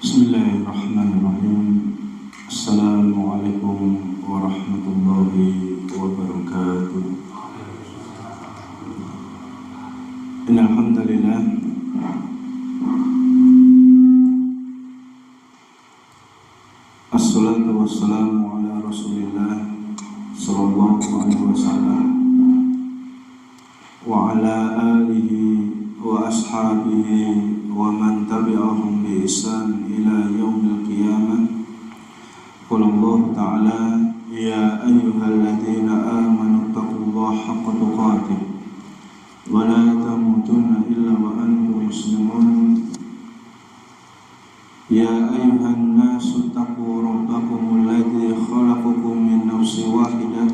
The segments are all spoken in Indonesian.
Bismillahirrahmanirrahim. Assalamualaikum warahmatullahi wabarakatuh. Innal hamdalillah assalatu wassalamu ala Rasulillah sallallahu alaihi wasallam wa ala alihi wa ashabihi wa man tabi'ahum bi ihsan ila yaumil qiyamah. Qala Allah ta'ala ya ayyuhalladzina amanu taqullaha haqqa tuqatih wa la tamutunna illa wa antum muslimun. Ya ayyuhan nasu taqu rabbakumul ladzi khalaqakum min nafsin wahidah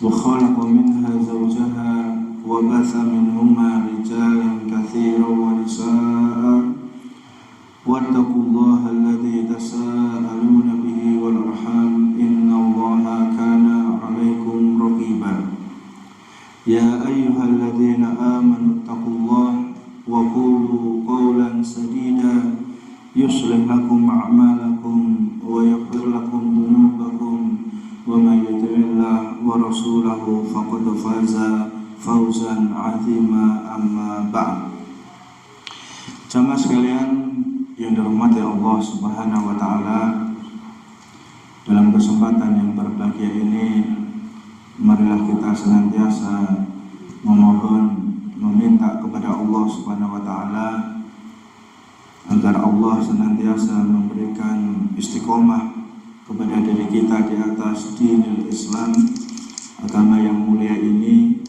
wa khalaqa minha zawjaha wa batha minhuma rijalan katsiran wa nisaa'a wattaqullaha alladzi tasaaluna bihi wal arham innallaha kana 'alaikum raqiba. Ya ayyuhalladzina amanu taqullaha wa qulu qawlan sadida yuslih lakum a'malakum wa yaghfir lakum dhunubakum wa may yuti'illah wa rasulahu faqad faza fawzan 'azima. Amma ba'd. Jamaah sekalian yang dirahmati Allah Subhanahu wa taala, dalam kesempatan yang berbahagia ini marilah kita senantiasa memohon, meminta kepada Allah Subhanahu wa taala agar Allah senantiasa memberikan istiqomah kepada diri kita di atas dinul Islam, agama yang mulia ini,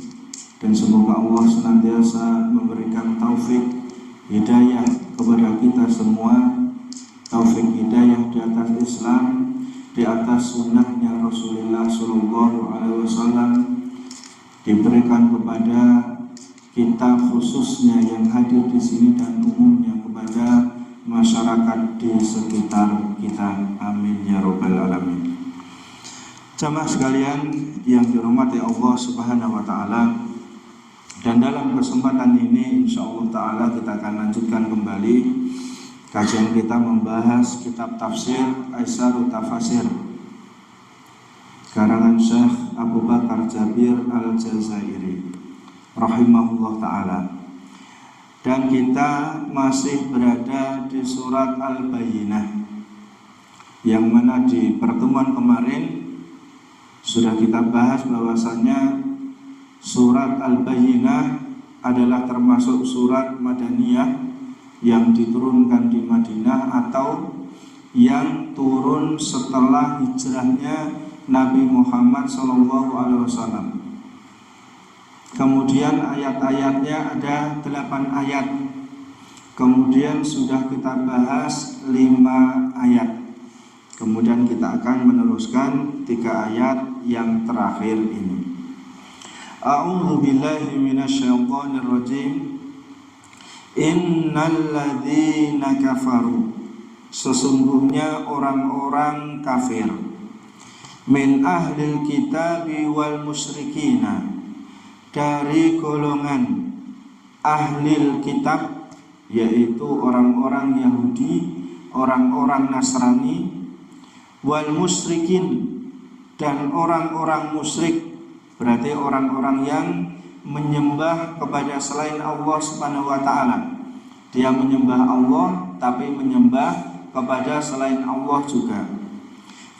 dan semoga Allah senantiasa memberikan taufik hidayah kepada kita semua, taufik hidayah di atas Islam, di atas sunnahnya Rasulullah Sallallahu Alaihi Wasallam, diberikan kepada kita khususnya yang hadir di sini dan umumnya kepada masyarakat di sekitar kita. Amin ya rabbal alamin. Jamaah sekalian yang dirahmati Allah Subhanahu wa taala, dan dalam kesempatan ini insyaallah taala kita akan lanjutkan kembali kajian kita membahas kitab tafsir Aisarut Tafasir karangan Syekh Abu Bakar Jabir Al-Jazairi rahimahullah ta'ala. Dan kita masih berada di surat Al-Bayyinah, yang mana di pertemuan kemarin sudah kita bahas bahwasanya surat Al-Bayyinah adalah termasuk surat Madaniyah yang diturunkan di Madinah atau yang turun setelah hijrahnya Nabi Muhammad SAW. Kemudian ayat-ayatnya ada 8 ayat. Kemudian sudah kita bahas 5 ayat. Kemudian kita akan meneruskan 3 ayat yang terakhir ini. A'udzu billahi minasyaitonir rajim. Innal ladzina kafaru, sesungguhnya orang-orang kafir, min ahlil kitabi wal musyrikina, dari golongan ahlil kitab, yaitu orang-orang Yahudi, orang-orang Nasrani, wal musyrikin, dan orang-orang musyrik, berarti orang-orang yang menyembah kepada selain Allah Subhanahu wa taala. Dia menyembah Allah tapi menyembah kepada selain Allah juga.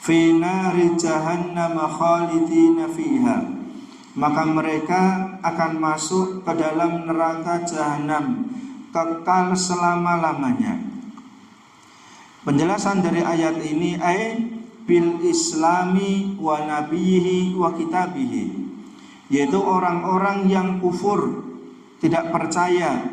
Fi nari jahannam khalidina fiha, maka mereka akan masuk ke dalam neraka jahanam kekal selama-lamanya. Penjelasan dari ayat ini bil islami wa nabiyhi wa kitabihi, yaitu orang-orang yang kufur, tidak percaya,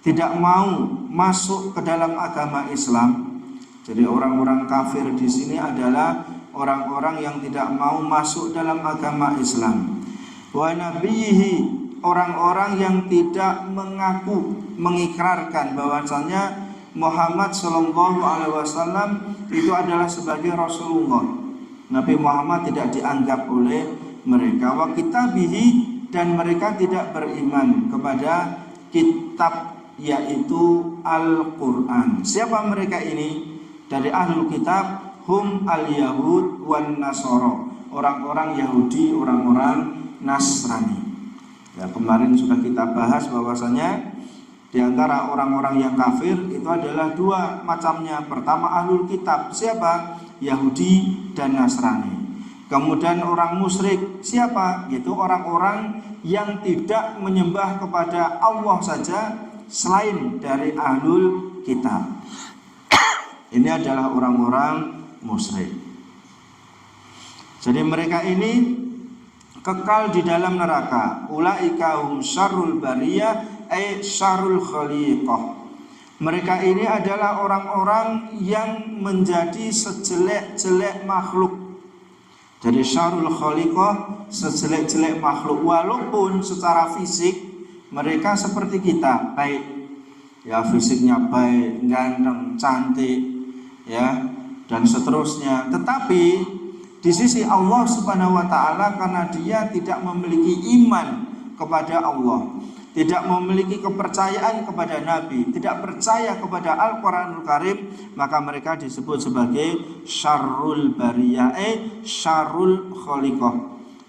tidak mau masuk ke dalam agama Islam. Jadi orang-orang kafir di sini adalah orang-orang yang tidak mau masuk dalam agama Islam. Wa nabiyhi, orang-orang yang tidak mengaku, mengikrarkan bahwasanya Muhammad Sallallahu Alaihi Wasallam itu adalah sebagai Rasulullah. Nabi Muhammad tidak dianggap oleh mereka. Wa kitabihi, dan mereka tidak beriman kepada kitab, yaitu Al-Quran. Siapa mereka ini? Dari ahlul kitab, hum al-Yahud wan Nasoro, orang-orang Yahudi, orang-orang Nasrani. Ya, kemarin sudah kita bahas bahwasanya di antara orang-orang yang kafir itu adalah dua macamnya. Pertama ahlul kitab, siapa? Yahudi dan Nasrani. Kemudian orang musyrik, siapa? Yaitu orang-orang yang tidak menyembah kepada Allah saja selain dari ahlul kitab. Ini adalah orang-orang musyrik. Jadi mereka ini kekal di dalam neraka. Ulaika hum syarrul bariyah ay syarrul khaliqah. Mereka ini adalah orang-orang yang menjadi sejelek-jelek makhluk. Jadi syarrul khaliqah, sejelek-jelek makhluk. Walaupun secara fisik mereka seperti kita, baik, ya fisiknya baik, ganteng, cantik, ya, dan seterusnya. Tetapi di sisi Allah Subhanahu wa taala, karena dia tidak memiliki iman kepada Allah, tidak memiliki kepercayaan kepada Nabi, tidak percaya kepada Al-Quranul Karim, maka mereka disebut sebagai syarrul bariyah, syarrul khaliqah,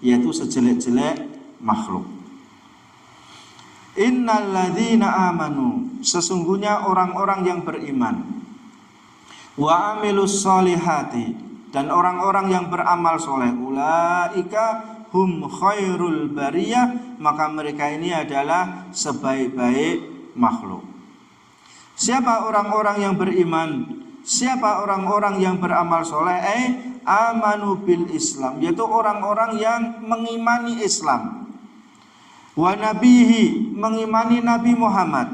yaitu sejelek-jelek makhluk. Innal ladzina amanu, sesungguhnya orang-orang yang beriman, wa amilus solihati, dan orang-orang yang beramal soleh, ulaika hum khairul bariyah, maka mereka ini adalah sebaik-baik makhluk. Siapa orang-orang yang beriman? Siapa orang-orang yang beramal soleh? Amanu bil Islam, yaitu orang-orang yang mengimani Islam, wa nabihi, mengimani Nabi Muhammad,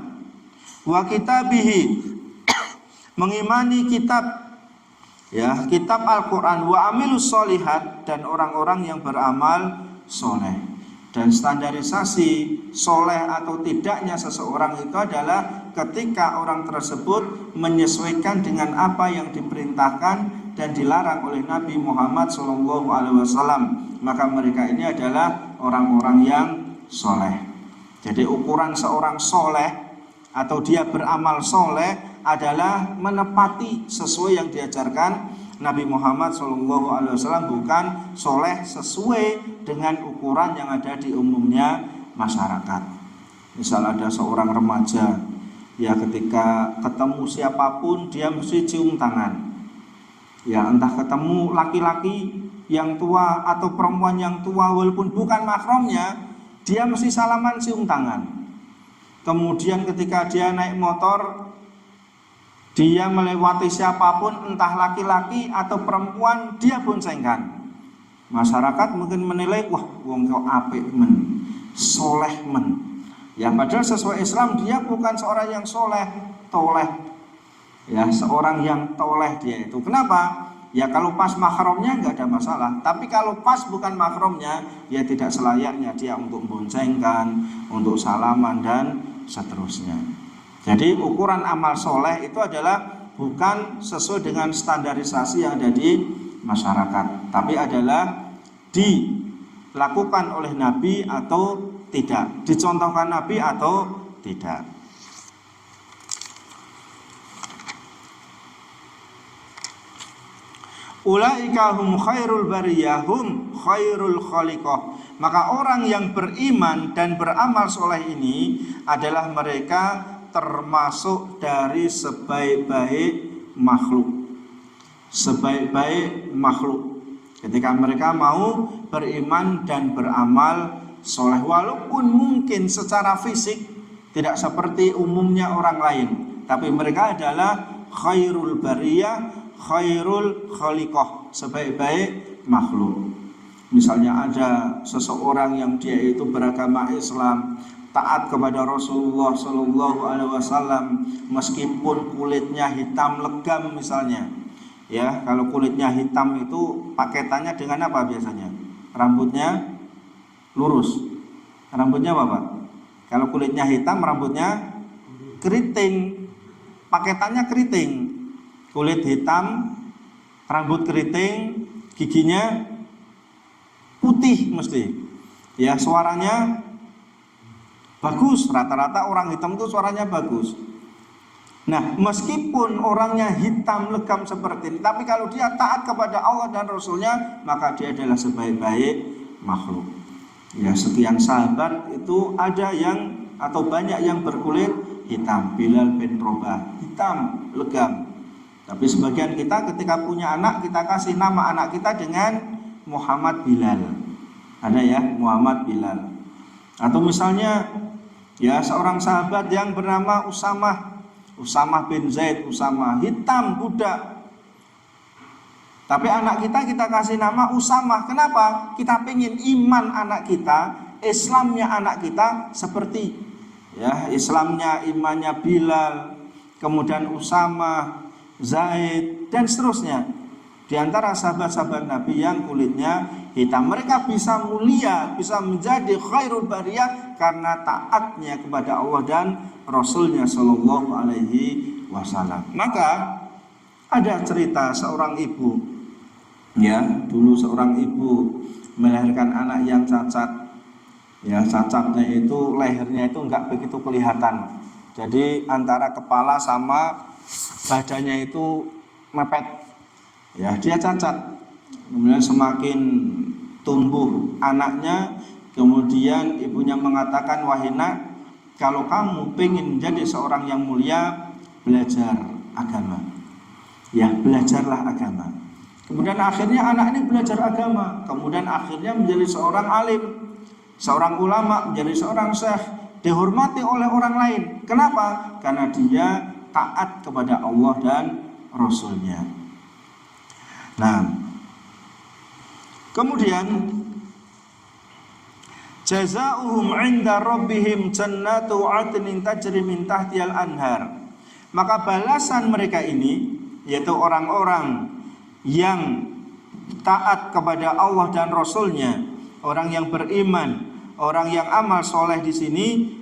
wa kitabihi, mengimani kitab, ya, kitab Al-Quran, wa amilus solihat, dan orang-orang yang beramal soleh. Dan standarisasi soleh atau tidaknya seseorang itu adalah ketika orang tersebut menyesuaikan dengan apa yang diperintahkan dan dilarang oleh Nabi Muhammad SAW, maka mereka ini adalah orang-orang yang soleh. Jadi ukuran seorang soleh atau dia beramal soleh adalah menepati sesuai yang diajarkan Nabi Muhammad SAW, bukan soleh sesuai dengan ukuran yang ada di umumnya masyarakat. Misal ada seorang remaja, ya ketika ketemu siapapun dia mesti cium tangan. Ya, entah ketemu laki-laki yang tua atau perempuan yang tua walaupun bukan mahramnya, dia mesti salaman cium tangan. Kemudian ketika dia naik motor, dia melewati siapapun, entah laki-laki atau perempuan, dia boncengkan. Masyarakat mungkin menilai, wah, wong kok apik men, soleh men. Ya, padahal sesuai Islam dia bukan seorang yang soleh, toleh. Ya, seorang yang toleh dia itu. Kenapa? Ya kalau pas mahramnya nggak ada masalah. Tapi kalau pas bukan mahramnya, ya tidak selayaknya dia untuk boncengkan, untuk salaman dan seterusnya. Jadi ukuran amal soleh itu adalah bukan sesuai dengan standarisasi yang ada di masyarakat, tapi adalah dilakukan oleh Nabi atau tidak, dicontohkan Nabi atau tidak. Ulaika hum khairul bariyah, hum khairul khaliqah. Maka orang yang beriman dan beramal soleh ini adalah mereka termasuk dari sebaik-baik makhluk. Sebaik-baik makhluk ketika mereka mau beriman dan beramal soleh, walaupun mungkin secara fisik tidak seperti umumnya orang lain, tapi mereka adalah khairul bariyah, khairul khaliqah, sebaik-baik makhluk. Misalnya ada seseorang yang dia itu beragama Islam, taat kepada Rasulullah SAW, meskipun kulitnya hitam legam misalnya. Ya, kalau kulitnya hitam itu paketannya dengan apa biasanya? Rambutnya lurus. Rambutnya apa, Pak? Kalau kulitnya hitam, rambutnya keriting. Paketannya keriting. Kulit hitam, rambut keriting, giginya putih mesti. Ya, suaranya bagus, rata-rata orang hitam itu suaranya bagus. Nah, meskipun orangnya hitam legam seperti ini, tapi kalau dia taat kepada Allah dan Rasulnya, maka dia adalah sebaik-baik makhluk. Ya, sekian sahabat itu ada yang atau banyak yang berkulit hitam. Bilal bin Rabah, hitam legam. Tapi sebagian kita ketika punya anak, kita kasih nama anak kita dengan Muhammad Bilal. Ada ya, Muhammad Bilal. Atau misalnya ya seorang sahabat yang bernama Usamah bin Zaid, Usamah, hitam budak. Tapi anak kita kasih nama Usamah. Kenapa? Kita pengen iman anak kita, Islamnya anak kita seperti ya Islamnya, imannya Bilal, kemudian Usamah, Zaid dan seterusnya. Di antara sahabat-sahabat Nabi yang kulitnya hitam, mereka bisa mulia, bisa menjadi khairul bariyah karena taatnya kepada Allah dan Rasulnya Shallallahu Alaihi Wasallam. Maka ada cerita seorang ibu, ya dulu seorang ibu melahirkan anak yang cacat. Ya cacatnya itu lehernya itu enggak begitu kelihatan. Jadi antara kepala sama badannya itu mepet. Ya dia cacat. Kemudian semakin tumbuh anaknya, kemudian ibunya mengatakan, wahai nak, kalau kamu pengen jadi seorang yang mulia, belajar agama. Ya belajarlah agama. Kemudian akhirnya anak ini belajar agama. Kemudian akhirnya menjadi seorang alim, seorang ulama, menjadi seorang syekh, dihormati oleh orang lain. Kenapa? Karena dia taat kepada Allah dan Rasulnya. Nah, kemudian jazaohum 'inda rabbihim jannatu 'adnin tajri min tahtihal anhar. Maka balasan mereka ini, yaitu orang-orang yang taat kepada Allah dan Rasulnya, orang yang beriman, orang yang amal soleh di sini,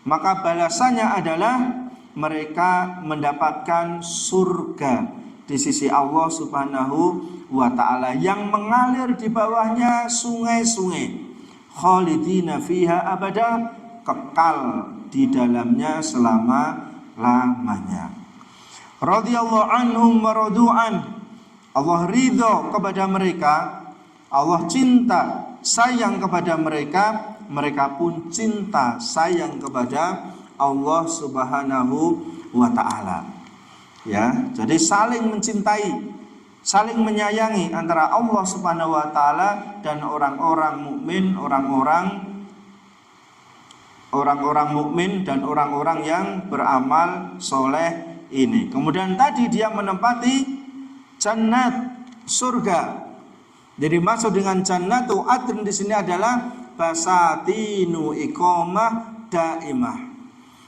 maka balasannya adalah mereka mendapatkan surga di sisi Allah Subhanahu wa ta'ala yang mengalir di bawahnya sungai-sungai. Khalidina fiha abada, kekal di dalamnya selama-lamanya. Radhiyallahu anhum wa radu'an. Allah ridho kepada mereka, Allah cinta sayang kepada mereka, mereka pun cinta sayang kepada Allah Subhanahu wa ta'ala. Ya, jadi saling mencintai, saling menyayangi antara Allah Subhanahu wa ta'ala dan orang-orang mukmin, orang-orang mukmin dan orang-orang yang beramal soleh ini. Kemudian tadi dia menempati jannat, surga. Jadi maksud dengan jannatu adn di sini adalah basatinu iqamah daimah.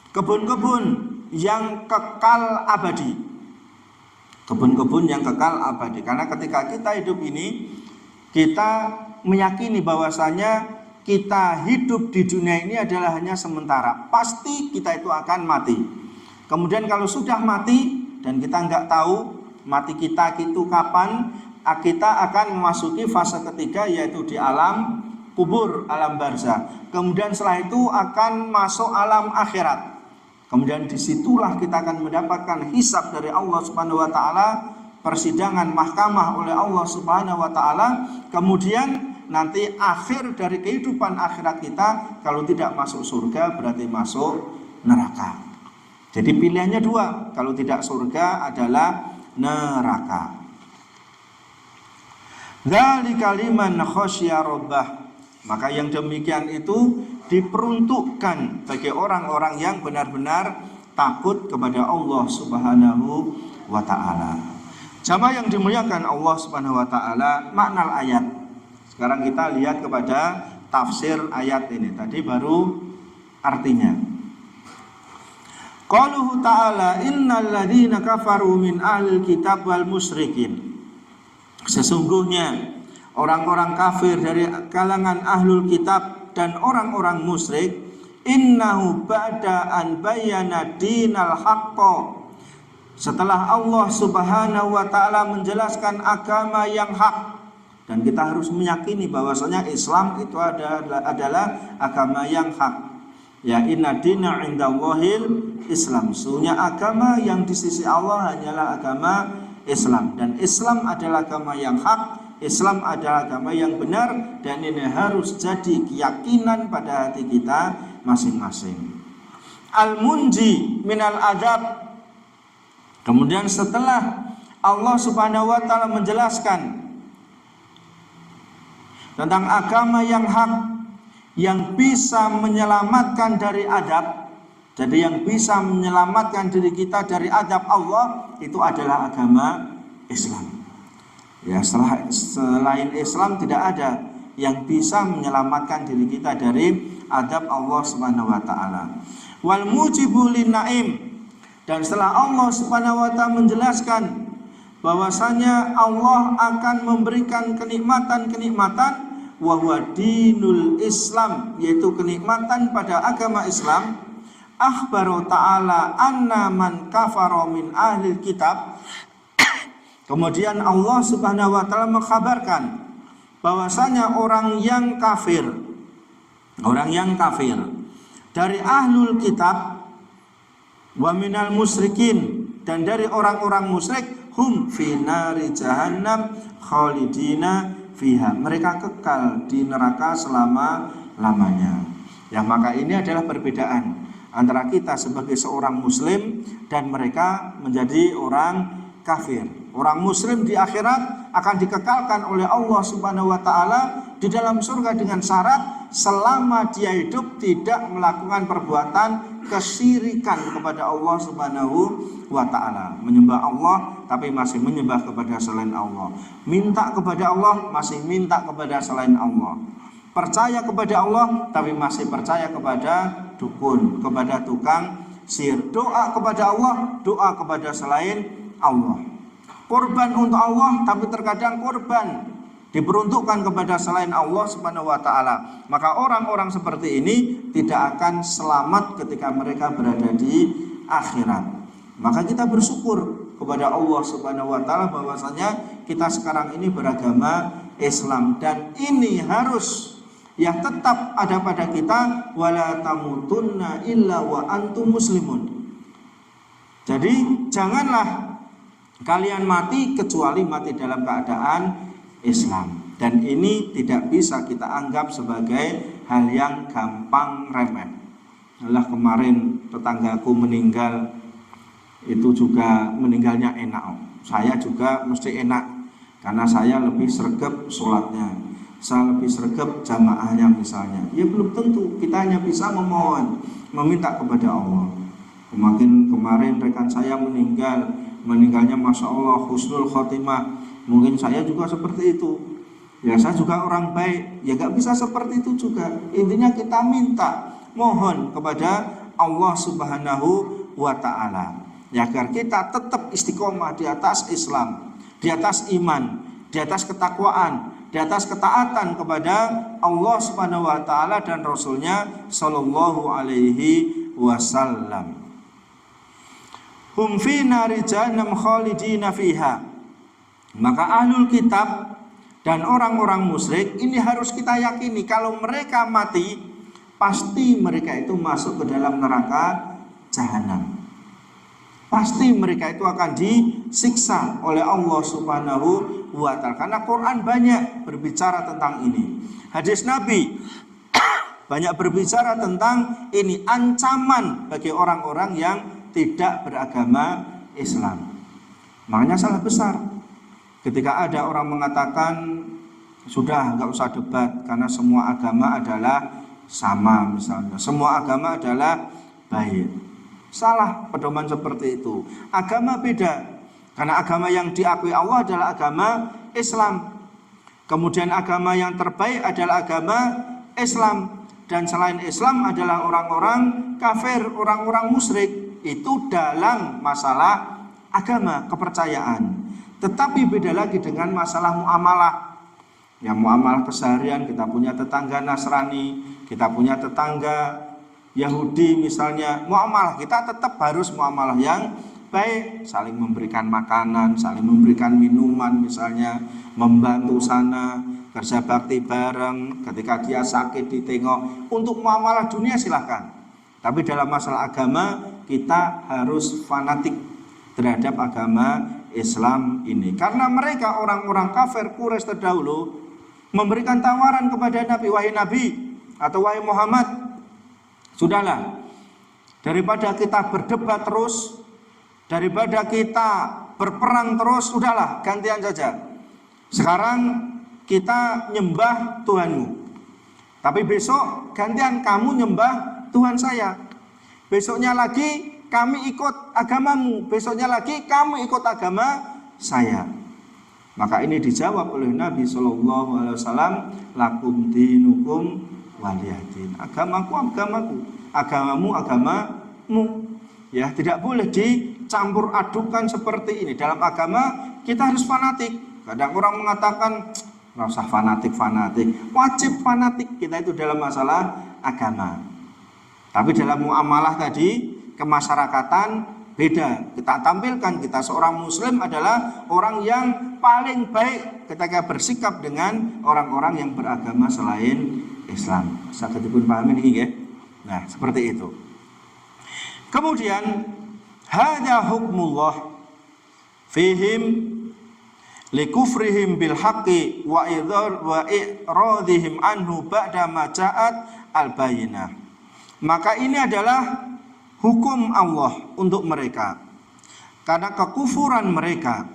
Kebun-kebun yang kekal abadi. Kebun-kebun yang kekal abadi. Karena ketika kita hidup ini, kita meyakini bahwasanya kita hidup di dunia ini adalah hanya sementara. Pasti kita itu akan mati. Kemudian kalau sudah mati dan kita nggak tahu mati kita itu kapan, kita akan memasuki fase ketiga, yaitu di alam kubur, alam barzah. Kemudian setelah itu akan masuk alam akhirat. Kemudian disitulah kita akan mendapatkan hisab dari Allah Subhanahu wa ta'ala, persidangan mahkamah oleh Allah Subhanahu wa ta'ala. Kemudian nanti akhir dari kehidupan akhirat kita, kalau tidak masuk surga berarti masuk neraka. Jadi pilihannya dua, kalau tidak surga adalah neraka. Dzalika liman khasyya rabbah. Maka yang demikian itu diperuntukkan bagi orang-orang yang benar-benar takut kepada Allah Subhanahu wa ta'ala. Jamaah yang dimuliakan Allah Subhanahu wa ta'ala, makna ayat. Sekarang kita lihat kepada tafsir ayat ini. Tadi baru artinya. Qauluhu ta'ala innal ladzina kafaru min ahlil kitab wal musyrikin. Sesungguhnya orang-orang kafir dari kalangan ahlul kitab dan orang-orang musyrik, innahu ba'da an bayyana dinal haqqa, setelah Allah Subhanahu wa ta'ala menjelaskan agama yang hak, dan kita harus meyakini bahwasanya Islam itu adalah agama yang hak. Ya, inna dina indallahil Islam. Sesungguhnya agama yang di sisi Allah hanyalah agama Islam, dan Islam adalah agama yang hak, Islam adalah agama yang benar, dan ini harus jadi keyakinan pada hati kita masing-masing. Al-munji minal adab. Kemudian setelah Allah Subhanahu wa taala menjelaskan tentang agama yang hak, yang bisa menyelamatkan dari adab, jadi yang bisa menyelamatkan diri kita dari adab Allah, itu adalah agama Islam. Ya, selain Islam tidak ada yang bisa menyelamatkan diri kita dari adab Allah Subhanahu wa taala. Wal mujibu lin naim. Dan setelah Allah Subhanahu wa taala menjelaskan bahwasanya Allah akan memberikan kenikmatan-kenikmatan, wa huwa dinul Islam, yaitu kenikmatan pada agama Islam. Akhbaru ta'ala anna man kafara min ahli kitab. Kemudian Allah Subhanahu wa taala mengkhabarkan bahwasanya orang yang kafir dari ahlul kitab, wa minal musyrikin, dan dari orang-orang musyrik, hum fi nari jahannam khalidina fiha, mereka kekal di neraka selama-lamanya. Ya, maka ini adalah perbedaan antara kita sebagai seorang muslim dan mereka menjadi orang kafir. Orang muslim di akhirat akan dikekalkan oleh Allah Subhanahu wa taala di dalam surga dengan syarat selama dia hidup tidak melakukan perbuatan kesyirikan kepada Allah Subhanahu wa taala. Menyembah Allah tapi masih menyembah kepada selain Allah. Minta kepada Allah masih minta kepada selain Allah. Percaya kepada Allah tapi masih percaya kepada dukun, kepada tukang sihir. Doa kepada Allah, doa kepada selain Allah. Korban untuk Allah tapi terkadang korban diperuntukkan kepada selain Allah Subhanahu wa taala. Maka orang-orang seperti ini tidak akan selamat ketika mereka berada di akhirat. Maka kita bersyukur kepada Allah Subhanahu wa taala bahwasanya kita sekarang ini beragama Islam, dan ini harus yang tetap ada pada kita, wala tamutunna illa wa antum muslimun. Jadi janganlah kalian mati kecuali mati dalam keadaan Islam. Dan ini tidak bisa kita anggap sebagai hal yang gampang remeh. Alah, kemarin tetanggaku meninggal, itu juga meninggalnya enak. Saya juga mesti enak karena saya lebih sregep sholatnya, saya lebih sregep jamaahnya misalnya. Ya belum tentu, kita hanya bisa memohon, meminta kepada Allah. Kemarin rekan saya meninggalnya Masya Allah husnul khotimah. Mungkin saya juga seperti itu. Ya saya juga orang baik, ya gak bisa seperti itu juga. Intinya kita minta, mohon kepada Allah Subhanahu wa ta'ala, ya, agar kita tetap istiqomah di atas Islam, di atas iman, di atas ketakwaan, di atas ketaatan kepada Allah Subhanahu wa ta'ala dan Rasulnya Sallallahu alaihi wasallam. Hum fi nari jahannam khalidina fiha. Maka ahlul kitab dan orang-orang musyrik ini harus kita yakini kalau mereka mati pasti mereka itu masuk ke dalam neraka jahanam. Pasti mereka itu akan disiksa oleh Allah Subhanahu wa ta'ala. Karena Quran banyak berbicara tentang ini. Hadis Nabi banyak berbicara tentang ini, ancaman bagi orang-orang yang tidak beragama Islam. Makanya salah besar ketika ada orang mengatakan sudah nggak usah debat karena semua agama adalah sama, misalnya semua agama adalah baik. Salah pedoman seperti itu. Agama beda, karena agama yang diakui Allah adalah agama Islam. Kemudian agama yang terbaik adalah agama Islam, dan selain Islam adalah orang-orang kafir, orang-orang musyrik. Itu dalam masalah agama, kepercayaan. Tetapi beda lagi dengan masalah muamalah. Ya, muamalah keseharian, kita punya tetangga Nasrani, kita punya tetangga Yahudi misalnya. Muamalah kita tetap harus muamalah yang baik, saling memberikan makanan, saling memberikan minuman misalnya, membantu sana, kerja bakti bareng, ketika dia sakit ditengok. Untuk muamalah dunia silahkan. Tapi dalam masalah agama kita harus fanatik terhadap agama Islam ini. Karena mereka orang-orang kafir Quraisy terdahulu memberikan tawaran kepada Nabi, wahai Nabi atau wahai Muhammad, sudahlah, daripada kita berdebat terus, daripada kita berperang terus, udahlah gantian saja. Sekarang kita nyembah Tuhanmu, tapi besok gantian kamu nyembah Tuhan saya. Besoknya lagi kami ikut agamamu, besoknya lagi kamu ikut agama saya. Maka ini dijawab oleh Nabi SAW, lakum dinukum waliyadin. Agamaku agamaku, agamamu agamamu. Ya, tidak boleh dicampur adukan seperti ini. Dalam agama kita harus fanatik. Kadang orang mengatakan nggak usah fanatik, wajib fanatik kita itu dalam masalah agama. Tapi dalam muamalah tadi, kemasyarakatan beda. Kita tampilkan kita seorang muslim adalah orang yang paling baik ketika bersikap dengan orang-orang yang beragama selain Islam. Sakitipun paham ini ya. Nah, seperti itu. Kemudian hadza hukmullah fihim likufrihim bil haqqi wa iradhihim anhu ba'da ma ja'at al bayyinah. Maka ini adalah hukum Allah untuk mereka karena kekufuran mereka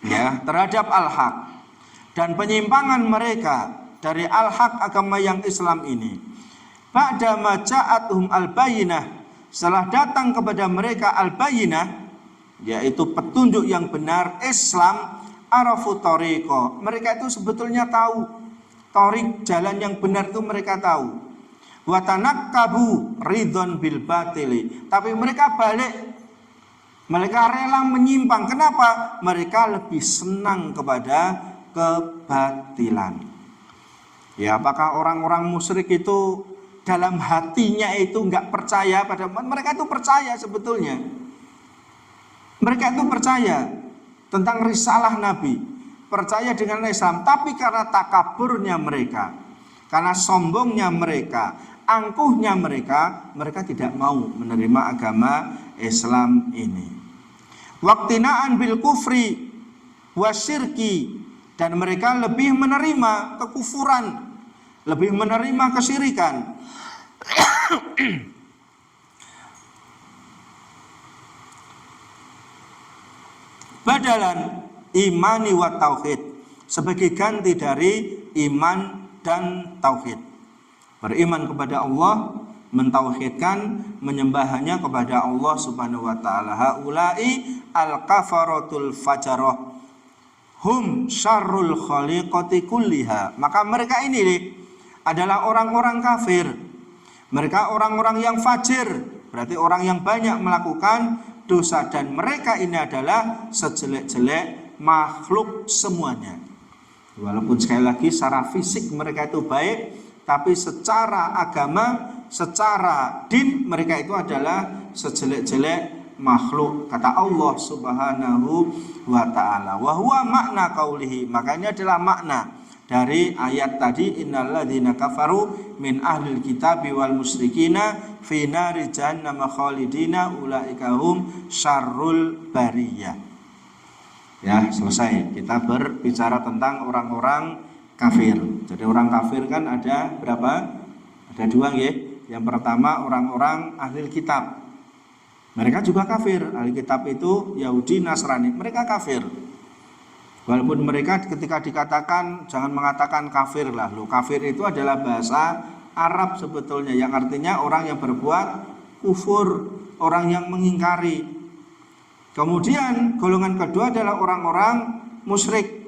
ya terhadap al-haq dan penyimpangan mereka dari al-haq agama yang Islam ini. Ba'da ma ja'atuhum al-bayyinah, setelah datang kepada mereka al-bayyinah, yaitu petunjuk yang benar Islam, arafu tariqah, mereka itu sebetulnya tahu tariq, jalan yang benar itu mereka tahu. Wa tanakkabu ridhon bil batili, tapi mereka balik, mereka rela menyimpang. Kenapa? Mereka lebih senang kepada kebatilan. Ya, apakah orang-orang musyrik itu dalam hatinya itu enggak percaya pada mereka? Itu percaya sebetulnya. Mereka itu percaya tentang risalah Nabi, percaya dengan Islam, tapi karena takaburnya mereka, karena sombongnya mereka, angkuhnya mereka, mereka tidak mau menerima agama Islam ini. Waqtinaan bil kufri wasyirki, dan mereka lebih menerima kekufuran, lebih menerima kesyirikan. Badalan imani wa tauhid, sebagai ganti dari iman dan tauhid. Beriman kepada Allah, mentauhidkan, menyembahnya kepada Allah Subhanahu wa taala. Haula'i al-kafaratul fajarah hum syarrul khaliqati kulliha. Maka mereka ini adalah orang-orang kafir. Mereka orang-orang yang fajir, berarti orang yang banyak melakukan dosa, dan mereka ini adalah sejelek-jelek makhluk semuanya. Walaupun sekali lagi secara fisik mereka itu baik, tapi secara agama, secara din mereka itu adalah sejelek-jelek makhluk. Kata Allah Subhanahu wa taala, wa huwa makna qaulihi, makanya adalah makna dari ayat tadi, innalladzina kafaru min ahlil kitabi wal musyrikina fi nari jahannam khalidina ulaika hum syarrul bariyah. Ya, selesai. Kita berbicara tentang orang-orang kafir. Jadi orang kafir kan ada berapa? Ada dua ya. Yang pertama orang-orang ahli kitab. Mereka juga kafir. Ahli kitab itu Yahudi, Nasrani. Mereka kafir. Walaupun mereka ketika dikatakan, jangan mengatakan kafir lah. Loh, kafir itu adalah bahasa Arab sebetulnya, yang artinya orang yang berbuat kufur, orang yang mengingkari. Kemudian golongan kedua adalah orang-orang musyrik,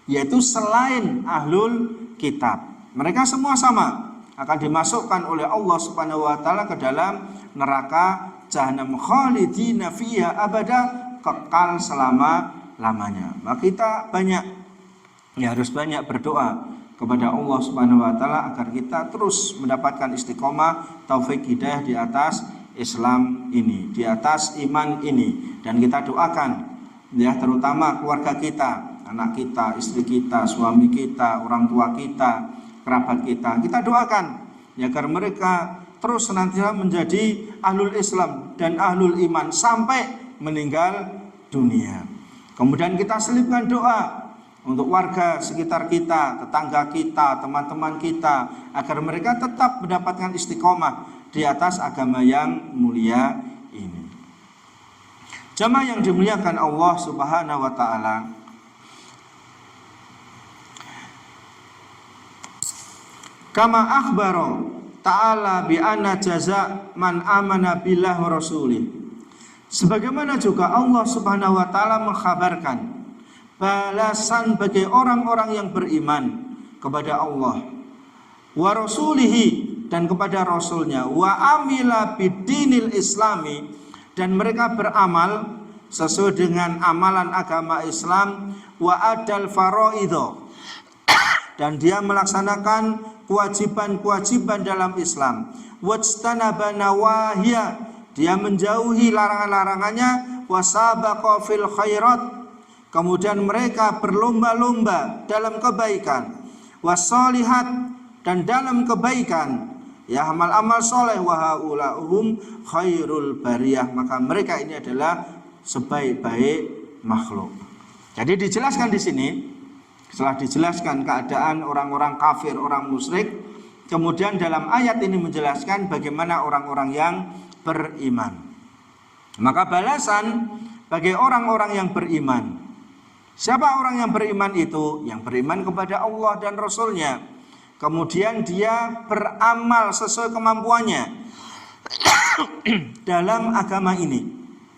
yaitu selain ahlul kitab. Mereka semua sama, akan dimasukkan oleh Allah Subhanahu wa taala ke dalam neraka jahanam khalidina fiha abada, kekal selama-lamanya. Maka kita harus banyak berdoa kepada Allah Subhanahu wa taala agar kita terus mendapatkan istiqomah, taufik hidayah di atas Islam ini, di atas iman ini. Dan kita doakan ya, terutama keluarga kita, anak kita, istri kita, suami kita, orang tua kita, kerabat kita. Kita doakan ya, agar mereka terus senantiasa menjadi ahlul Islam dan ahlul iman sampai meninggal dunia. Kemudian kita selipkan doa untuk warga sekitar kita, tetangga kita, teman-teman kita, agar mereka tetap mendapatkan istiqomah di atas agama yang mulia ini. Jamaah yang dimuliakan Allah Subhanahu wa taala, kama akhbaro ta'ala bi anna jaza man amana billah wa rasulih. Sebagaimana juga Allah Subhanahu wa taala mengkhabarkan balasan bagi orang-orang yang beriman kepada Allah wa rasulihi, dan kepada rasulnya, wa amila bidinil islami, dan mereka beramal sesuai dengan amalan agama Islam, wa adal faraidho, dan dia melaksanakan kewajiban-kewajiban dalam Islam, wajtanaba nawahiya, dia menjauhi larangan-larangannya, wasabaqa fil khairat, kemudian mereka berlomba-lomba dalam kebaikan, wasolihat, dan dalam kebaikan, ya amal-amal soleh, wahaulahum khairul bariyah, maka mereka ini adalah sebaik-baik makhluk. Jadi dijelaskan di sini, setelah dijelaskan keadaan orang-orang kafir, orang musyrik, kemudian dalam ayat ini menjelaskan bagaimana orang-orang yang beriman. Maka balasan bagi orang-orang yang beriman. Siapa orang yang beriman itu? Yang beriman kepada Allah dan Rasul-Nya. Kemudian dia beramal sesuai kemampuannya dalam agama ini.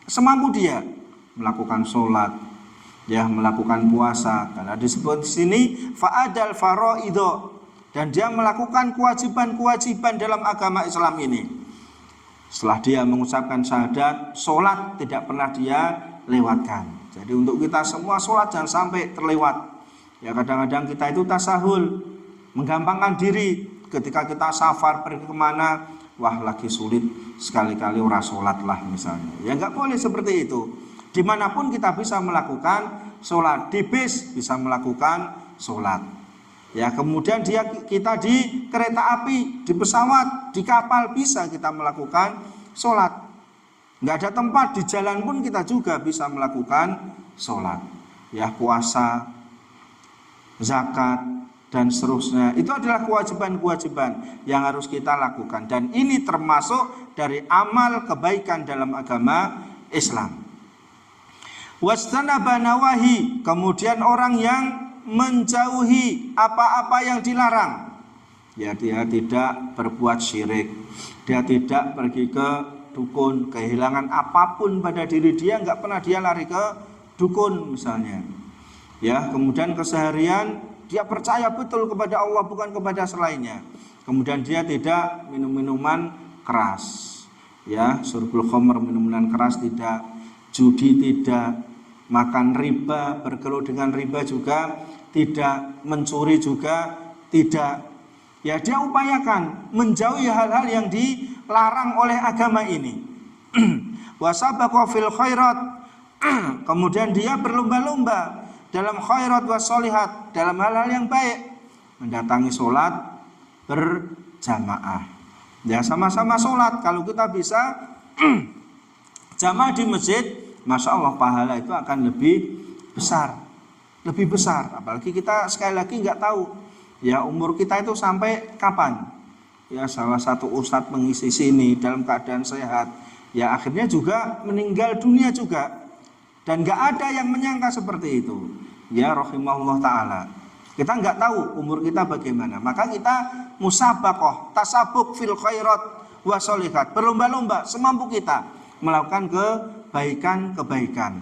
Semampu dia melakukan sholat, ya, melakukan puasa, karena disebut di sini fa'adal faraidho, dan dia melakukan kewajiban-kewajiban dalam agama Islam ini. Setelah dia mengucapkan syahadat, sholat tidak pernah dia lewatkan. Jadi untuk kita semua sholat jangan sampai terlewat. Ya, kadang-kadang kita itu tasahul, menggampangkan diri ketika kita safar pergi kemana, wah lagi sulit, sekali-kali ora sholat lah misalnya. Ya nggak boleh seperti itu. Dimanapun kita bisa melakukan sholat, di bis bisa melakukan sholat. Ya, kemudian kita di kereta api, di pesawat, di kapal bisa kita melakukan sholat. Nggak ada tempat, di jalan pun kita juga bisa melakukan sholat. Ya, puasa, zakat, dan seterusnya. Itu adalah kewajiban-kewajiban yang harus kita lakukan. Dan ini termasuk dari amal kebaikan dalam agama Islam. Wastanaba nawahi, kemudian orang yang menjauhi apa-apa yang dilarang. Ya, dia tidak berbuat syirik, dia tidak pergi ke dukun, kehilangan apapun pada diri dia, nggak pernah dia lari ke dukun misalnya. Ya, kemudian keseharian dia percaya betul kepada Allah, bukan kepada selainnya. Kemudian dia tidak minum minuman keras, ya, syurbul khamr, minuman keras tidak, judi tidak, makan riba, bergelut dengan riba juga tidak, mencuri juga tidak. Ya, dia upayakan menjauhi hal-hal yang dilarang oleh agama ini. Wasabaqa fil khairat, kemudian dia berlomba-lomba dalam khairat wasolihat, dalam hal-hal yang baik, mendatangi sholat berjamaah. Ya, sama-sama sholat. Kalau kita bisa jamaah di masjid, masya Allah pahala itu akan lebih besar, lebih besar. Apalagi kita sekali lagi nggak tahu, ya, umur kita itu sampai kapan. Ya, salah satu ustadz mengisi sini dalam keadaan sehat, ya akhirnya juga meninggal dunia juga. Dan nggak ada yang menyangka seperti itu. Ya, rahimahullah ta'ala. Kita nggak tahu umur kita bagaimana. Maka kita musabaqah, tasabuk fil khairat wasolihat, berlomba-lomba semampu kita melakukan kebaikan-kebaikan,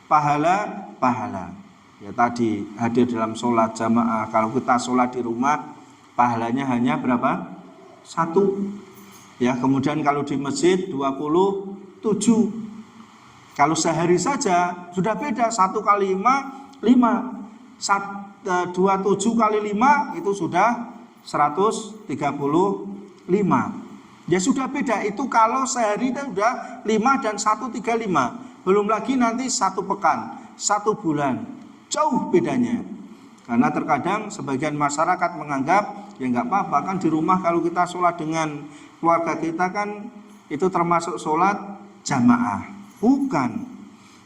pahala-pahala. Ya, tadi hadir dalam sholat jamaah. Kalau kita sholat di rumah, pahalanya hanya berapa? 1. Ya, kemudian kalau di masjid 27. Kalau sehari saja sudah beda. 1 kali 5, 5. 27 kali 5 itu sudah 135. Ya sudah beda. Itu kalau sehari itu sudah 5 dan 135. Belum lagi nanti 1 pekan, 1 bulan. Jauh bedanya. Karena terkadang sebagian masyarakat menganggap ya nggak apa-apa kan di rumah kalau kita sholat dengan keluarga kita kan itu termasuk sholat jamaah. Bukan.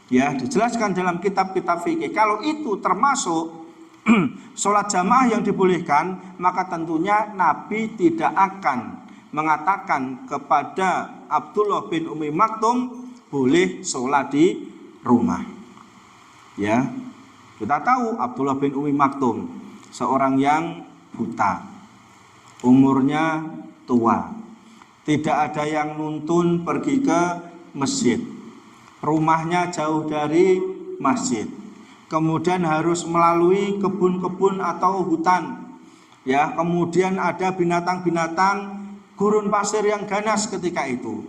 Ya, dijelaskan dalam kitab-kitab fikih kalau itu termasuk sholat jamaah yang dibolehkan, maka tentunya Nabi tidak akan mengatakan kepada Abdullah bin Umi Maktum boleh sholat di rumah. Ya, kita tahu Abdullah bin Umi Maktum seorang yang buta, umurnya tua, tidak ada yang nuntun pergi ke masjid, rumahnya jauh dari masjid, kemudian harus melalui kebun-kebun atau hutan, ya, kemudian ada binatang-binatang gurun pasir yang ganas ketika itu.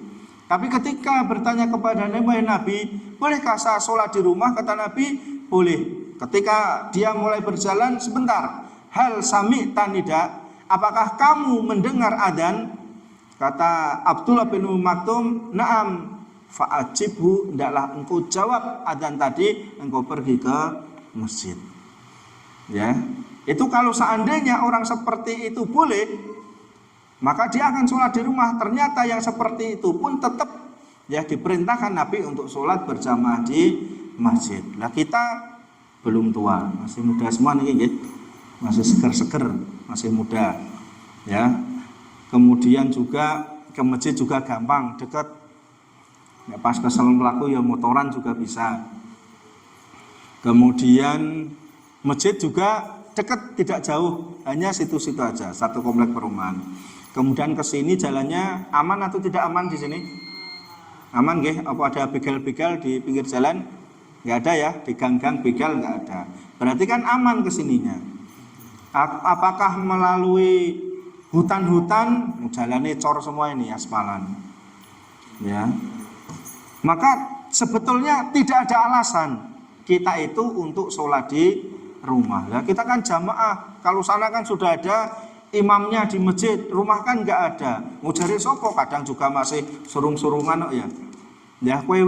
Tapi ketika bertanya kepada Nabi, bolehkah saya sholat di rumah? Kata Nabi, boleh. Ketika dia mulai berjalan, sebentar, hal sami tanida, apakah kamu mendengar adzan? Kata Abdullah bin Maktum, naam. Fa'ajibhu, hendaklah engkau jawab adzan tadi, engkau pergi ke masjid. Ya, itu kalau seandainya orang seperti itu boleh, maka dia akan sholat di rumah. Ternyata yang seperti itu pun tetap ya diperintahkan Nabi untuk sholat berjamaah di masjid. Nah, kita belum tua, masih muda semua nih, ya. Masih seger-seger, masih muda, ya. Kemudian juga ke masjid juga gampang, dekat. Ya, pas kesel pelaku ya motoran juga bisa. Kemudian masjid juga dekat, tidak jauh, hanya situ-situ aja, satu komplek perumahan. Kemudian ke sini jalannya aman atau tidak aman di sini? Aman nggih? Apa ada begal-begal di pinggir jalan? Nggak ada ya, di gang-gang begal nggak ada. Berarti kan aman kesininya. Apakah melalui hutan-hutan? Jalannya cor semua ini, aspalan. Ya. Maka sebetulnya tidak ada alasan kita itu untuk sholat di rumah. Ya, kita kan jamaah. Kalau sana kan sudah ada imamnya di masjid, rumah kan nggak ada. Ngujari sopo kadang juga masih surung-surungan ya. Ya, kue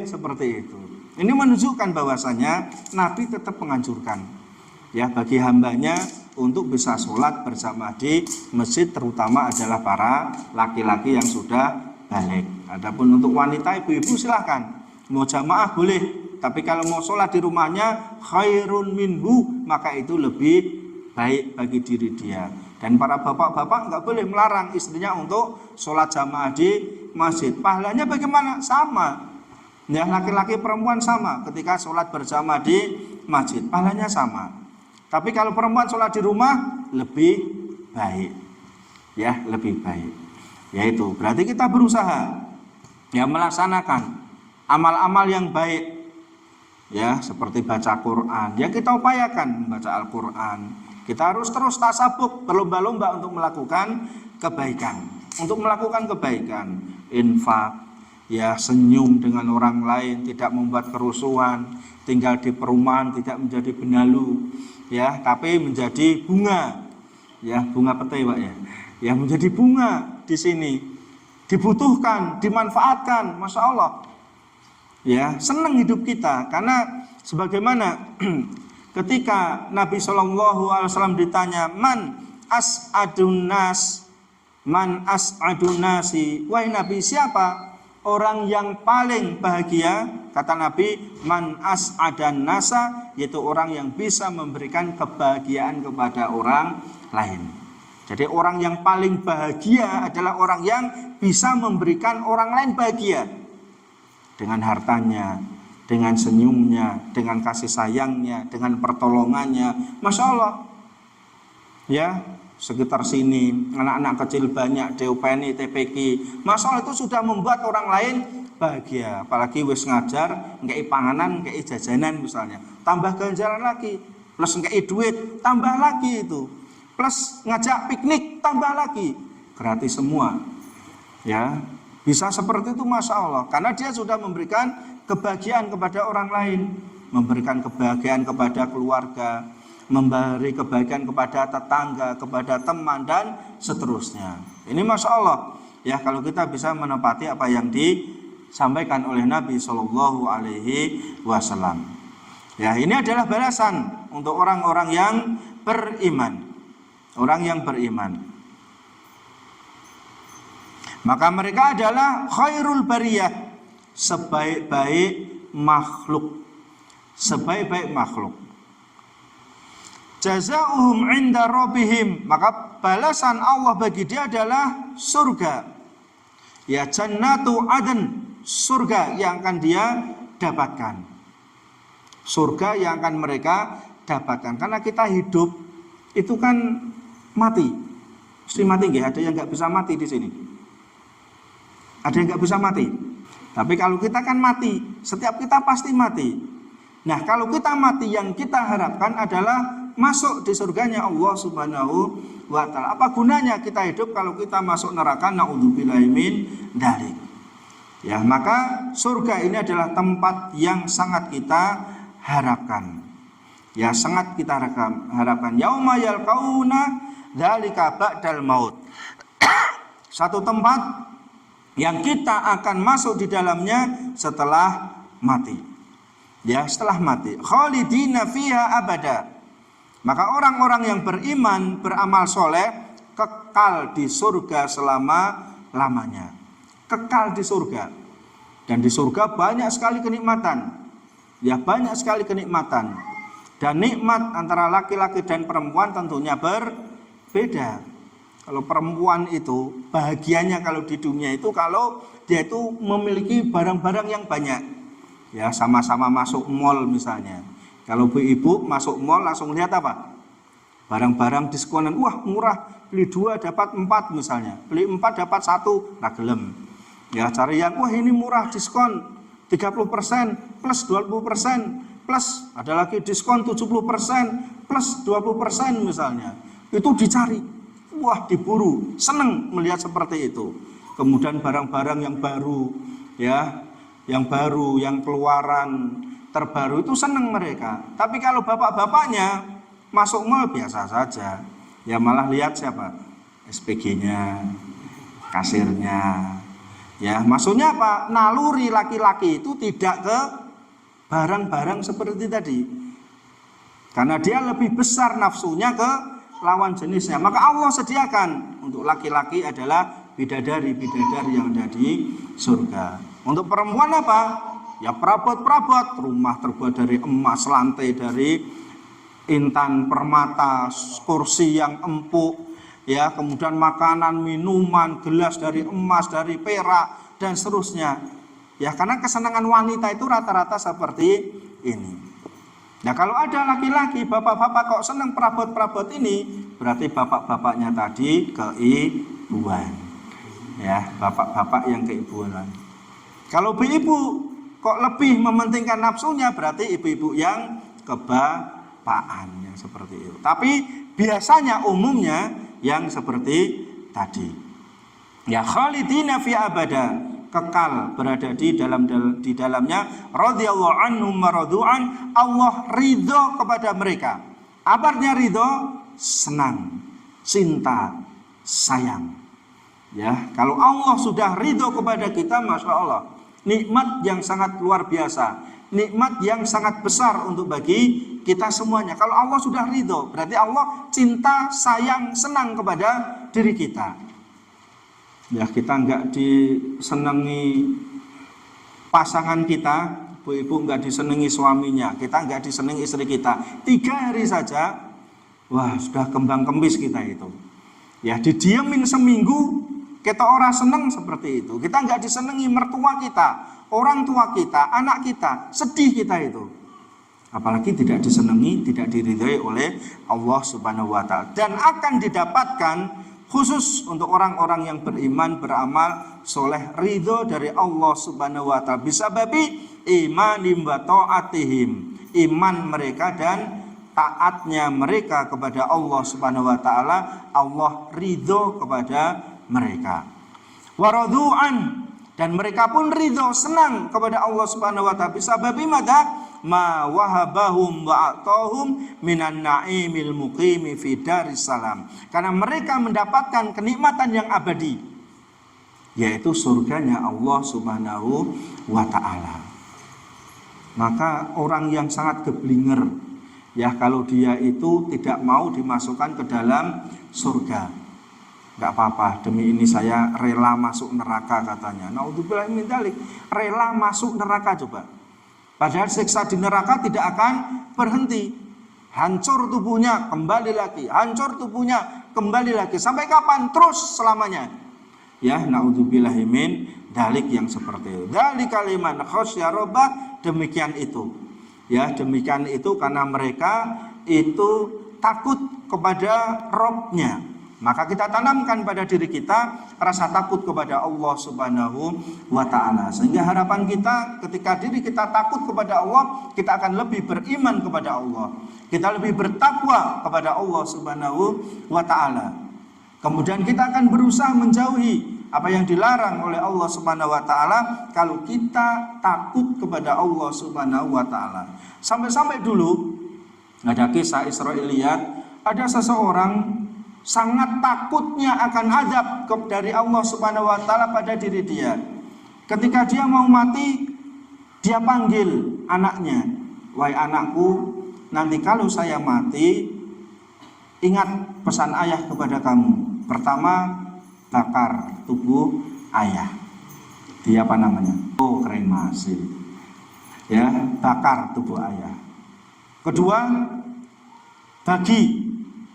seperti itu. Ini menunjukkan bahwasanya Nabi tetap menganjurkan ya bagi hambanya untuk bisa sholat berjamaah di masjid, terutama adalah para laki-laki yang sudah balik. Adapun untuk wanita, ibu-ibu silahkan mau jamaah boleh, tapi kalau mau sholat di rumahnya khairun minhu, maka itu lebih baik bagi diri dia. Dan para bapak-bapak nggak boleh melarang istrinya untuk sholat jamaah di masjid. Pahalanya bagaimana? Sama. Ya, laki-laki perempuan sama ketika sholat berjamaah di masjid, pahalanya sama. Tapi kalau perempuan sholat di rumah lebih baik, ya lebih baik. Yaitu berarti kita berusaha ya melaksanakan amal-amal yang baik, ya seperti baca Quran. Ya kita upayakan membaca Al-Quran. Kita harus terus tasabuk, berlomba-lomba untuk melakukan kebaikan, infak. Ya, senyum dengan orang lain, tidak membuat kerusuhan, tinggal di perumahan tidak menjadi benalu, ya, tapi menjadi bunga, ya, bunga petai, Pak, ya. Ya, menjadi bunga di sini. Dibutuhkan, dimanfaatkan, Masya Allah. Ya, senang hidup kita karena sebagaimana ketika Nabi SAW ditanya, man as'adun nasi, wahai Nabi, siapa orang yang paling bahagia? Kata Nabi, man as'adan nasa, yaitu orang yang bisa memberikan kebahagiaan kepada orang lain. Jadi orang yang paling bahagia adalah orang yang bisa memberikan orang lain bahagia dengan hartanya, dengan senyumnya, dengan kasih sayangnya, dengan pertolongannya. Masya Allah, ya, sekitar sini anak-anak kecil banyak, DOPNI, TPQ, Masya Allah, itu sudah membuat orang lain bahagia. Apalagi wis ngajar, ngekei panganan, ngekei jajanan misalnya, tambah ganjaran lagi, plus ngekei duit, tambah lagi itu, plus ngajak piknik, tambah lagi, gratis semua. Ya, bisa seperti itu, Masya Allah, karena dia sudah memberikan kebahagiaan kepada orang lain, memberikan kebahagiaan kepada keluarga, memberi kebahagiaan kepada tetangga, kepada teman, dan seterusnya. Ini Masya Allah, ya, kalau kita bisa menepati apa yang disampaikan oleh Nabi Shallallahu Alaihi Wasallam. Ya, ini adalah balasan untuk orang-orang yang beriman, orang yang beriman. Maka mereka adalah khairul bariyah, sebaik-baik makhluk. Sebaik-baik makhluk. Jazaohum 'inda rabbihim, maka balasan Allah bagi dia adalah surga. Ya jannatu adn, surga yang akan dia dapatkan. Surga yang akan mereka dapatkan. Karena kita hidup itu kan mati. Mesti mati nggih? Ada yang nggak bisa mati di sini? Ada yang nggak bisa mati? Tapi kalau kita kan mati, setiap kita pasti mati. Nah, kalau kita mati, yang kita harapkan adalah masuk di surganya Allah Subhanahu wa ta'ala. Apa gunanya kita hidup kalau kita masuk neraka? Na'udzubillahi min dzalik. Ya, maka surga ini adalah tempat yang sangat kita harapkan. Ya, sangat kita harapkan. Yauma yalqauna dzalika ba'dal maut. Satu tempat yang kita akan masuk di dalamnya setelah mati. Ya, setelah mati. Khalidina fiha abada. Maka orang-orang yang beriman, beramal soleh, kekal di surga selama-lamanya. Kekal di surga. Dan di surga banyak sekali kenikmatan. Ya, banyak sekali kenikmatan. Dan nikmat antara laki-laki dan perempuan tentunya berbeda. Kalau perempuan itu bahagianya kalau di dunia itu kalau dia itu memiliki barang-barang yang banyak. Ya, sama-sama masuk mall misalnya. Kalau ibu masuk mall langsung lihat apa? Barang-barang diskonan. Wah, murah. Beli 2 dapat 4 misalnya. Beli 4 dapat 1. Nah, gelem. Ya, cari yang wah ini murah, diskon 30% plus 20% plus ada lagi diskon 70% plus 20% misalnya. Itu dicari. Wah, diburu. Senang melihat seperti itu. Kemudian barang-barang yang baru, ya, yang baru, yang keluaran terbaru itu senang mereka. Tapi kalau bapak-bapaknya masuk mall biasa saja. Ya malah lihat siapa? SPG-nya, kasirnya. Ya, maksudnya apa? Naluri laki-laki itu tidak ke barang-barang seperti tadi. Karena dia lebih besar nafsunya ke lawan jenisnya. Maka Allah sediakan untuk laki-laki adalah bidadari-bidadari yang ada di surga. Untuk perempuan apa? Ya perabot-perabot, rumah terbuat dari emas, lantai dari intan permata, kursi yang empuk, ya, kemudian makanan, minuman, gelas dari emas, dari perak dan seterusnya. Ya, karena kesenangan wanita itu rata-rata seperti ini. Nah, kalau ada laki-laki, bapak-bapak kok senang perabot-perabot ini, berarti bapak-bapaknya tadi keibuan. Ya, bapak-bapak yang keibuan. Kalau ibu kok lebih mementingkan nafsunya, berarti ibu-ibu yang kebapaan yang seperti itu. Tapi biasanya umumnya yang seperti tadi. Ya khalidina fi abada, kekal berada di dalamnya. Radhiyallahu anhum maradu'an, Allah ridho kepada mereka. Apa artinya ridho? Senang, cinta, sayang. Ya, kalau Allah sudah ridho kepada kita, masya Allah, nikmat yang sangat luar biasa, nikmat yang sangat besar untuk bagi kita semuanya. Kalau Allah sudah ridho, berarti Allah cinta, sayang, senang kepada diri kita. Ya, kita enggak disenangi pasangan kita, ibu enggak disenangi suaminya, kita enggak disenangi istri kita. 3 hari saja, wah sudah kembang kempis kita itu. Ya, didiemin seminggu, kita orang senang seperti itu. Kita enggak disenangi mertua kita, orang tua kita, anak kita, sedih kita itu. Apalagi tidak disenangi, tidak diridhai oleh Allah Subhanahu wa ta'ala. Dan akan didapatkan khusus untuk orang-orang yang beriman, beramal soleh, ridho dari Allah Subhanahu wa ta'ala. Bisa babi imanim wa ta'atihim, iman mereka dan taatnya mereka kepada Allah Subhanahu wa ta'ala. Allah ridho kepada mereka. Waradu'an, dan mereka pun ridho, senang kepada Allah Subhanahu wa ta'ala. Bisa babi maka ma wahabahum wa atahum minan na'imil muqimi fi darissalam, karena mereka mendapatkan kenikmatan yang abadi, yaitu surganya Allah Subhanahu wa ta'ala. Maka orang yang sangat geblinger, ya, kalau dia itu tidak mau dimasukkan ke dalam surga, nggak apa-apa, demi ini saya rela masuk neraka katanya. Naudzubillah min dzalik, rela masuk neraka coba. Padahal siksa di neraka tidak akan berhenti. Hancur tubuhnya, kembali lagi. Hancur tubuhnya, kembali lagi. Sampai kapan? Terus selamanya. Ya, naudzubillah min dzalik yang seperti itu. Dzalika liman khasyya rabbah, demikian itu. Ya, demikian itu karena mereka itu takut kepada Rabb-nya. Maka kita tanamkan pada diri kita rasa takut kepada Allah Subhanahu wa ta'ala. Sehingga harapan kita ketika diri kita takut kepada Allah, kita akan lebih beriman kepada Allah. Kita lebih bertakwa kepada Allah Subhanahu wa ta'ala. Kemudian kita akan berusaha menjauhi apa yang dilarang oleh Allah Subhanahu wa ta'ala kalau kita takut kepada Allah Subhanahu wa ta'ala. Sampai-sampai dulu ada kisah Israiliyat, ada seseorang sangat takutnya akan azab dari Allah Subhanahu wa ta'ala pada diri dia. Ketika dia mau mati, dia panggil anaknya, "Wahai anakku, nanti kalau saya mati, ingat pesan ayah kepada kamu. Pertama, bakar tubuh ayah." Dia apa namanya? Oh, kremasi. Ya, bakar tubuh ayah. Kedua, bagi,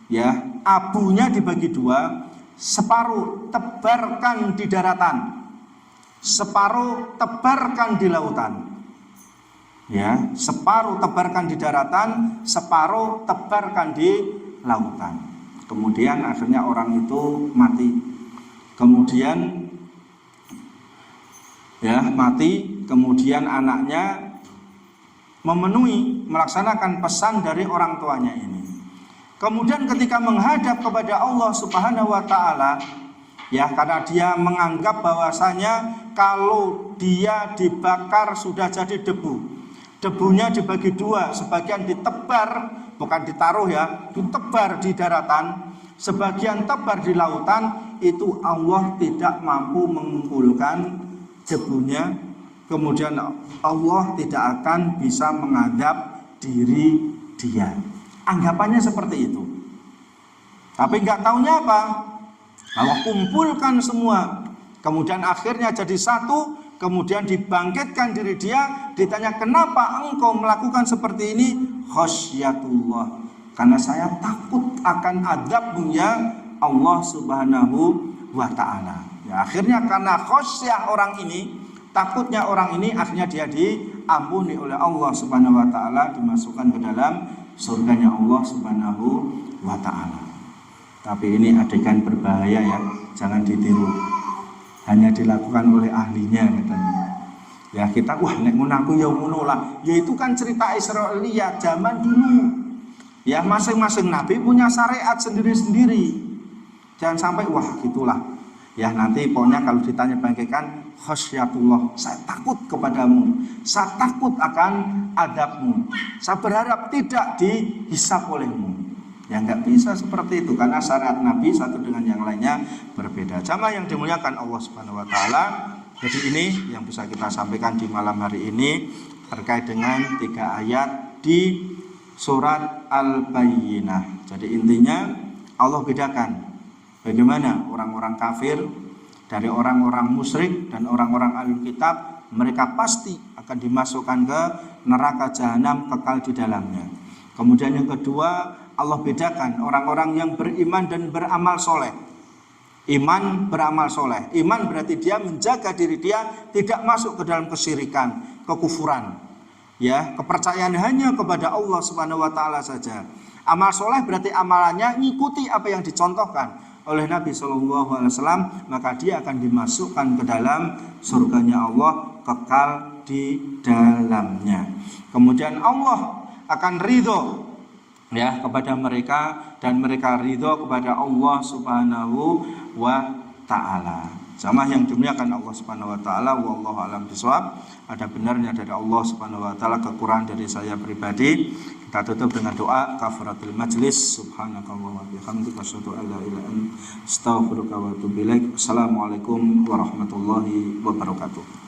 ya, abunya dibagi dua, separuh tebarkan di daratan, separuh tebarkan di lautan. Ya, separuh tebarkan di daratan, separuh tebarkan di lautan. Kemudian akhirnya orang itu mati. Kemudian ya mati, kemudian anaknya melaksanakan pesan dari orang tuanya ini. Kemudian ketika menghadap kepada Allah Subhanahu wa ta'ala, ya, karena dia menganggap bahwasanya kalau dia dibakar sudah jadi debu, debunya dibagi dua, sebagian ditebar, bukan ditaruh ya, ditebar di daratan, sebagian tebar di lautan, itu Allah tidak mampu mengumpulkan debunya. Kemudian Allah tidak akan bisa mengadab diri dia. Anggapannya seperti itu. Tapi nggak taunya apa? Allah kumpulkan semua. Kemudian akhirnya jadi satu. Kemudian dibangkitkan diri dia. Ditanya, kenapa engkau melakukan seperti ini? Khasyatullah, karena saya takut akan adabnya Allah Subhanahu wa ta'ala. Ya, akhirnya karena khasyah orang ini, takutnya orang ini, akhirnya dia diampuni oleh Allah Subhanahu wa ta'ala, dimasukkan ke dalam surganya Allah Subhanahu wa ta'ala. Tapi ini adegan berbahaya ya, jangan ditiru. Hanya dilakukan oleh ahlinya katanya. Ya kita, wah nek ngono aku ya ngono lah. Ya itu kan cerita Israiliyat zaman dulu. Ya masing-masing nabi punya syariat sendiri-sendiri. Jangan sampai wah gitulah. Ya nanti pokoknya kalau ditanya bangkikan, khasyatullah, saya takut kepadamu, saya takut akan adabmu, saya berharap tidak dihisap olehmu. Ya nggak bisa seperti itu, karena syariat Nabi satu dengan yang lainnya berbeda. Jamaah yang dimuliakan Allah Subhanahu wa ta'ala, jadi ini yang bisa kita sampaikan di malam hari ini terkait dengan 3 ayat di surat Al-Bayyinah. Jadi intinya Allah bedakan bagaimana orang-orang kafir dari orang-orang musyrik dan orang-orang ahlul kitab. Mereka pasti akan dimasukkan ke neraka jahanam, kekal di dalamnya. Kemudian yang kedua, Allah bedakan orang-orang yang beriman dan beramal soleh. Iman beramal soleh. Iman berarti dia menjaga diri dia tidak masuk ke dalam kesyirikan, kekufuran. Ya, kepercayaan hanya kepada Allah Subhanahu wa ta'ala saja. Amal soleh berarti amalannya ngikuti apa yang dicontohkan oleh Nabi SAW, maka dia akan dimasukkan ke dalam surganya Allah, kekal di dalamnya. Kemudian Allah akan ridho ya kepada mereka, dan mereka ridho kepada Allah Subhanahu wa ta'ala. Sama yang dimuliakan Allah Subhanahu wa ta'ala, wallahu a'lam bishawab. Ada benarnya dari Allah Subhanahu wa ta'ala, kekurangan dari saya pribadi. Kita tutup dengan doa kafaratul majlis. Subhanakallah wa bihamdika asyhadu an la ilaha illa anta astaghfiruka wa atubu ilaik. Assalamualaikum warahmatullahi wabarakatuh.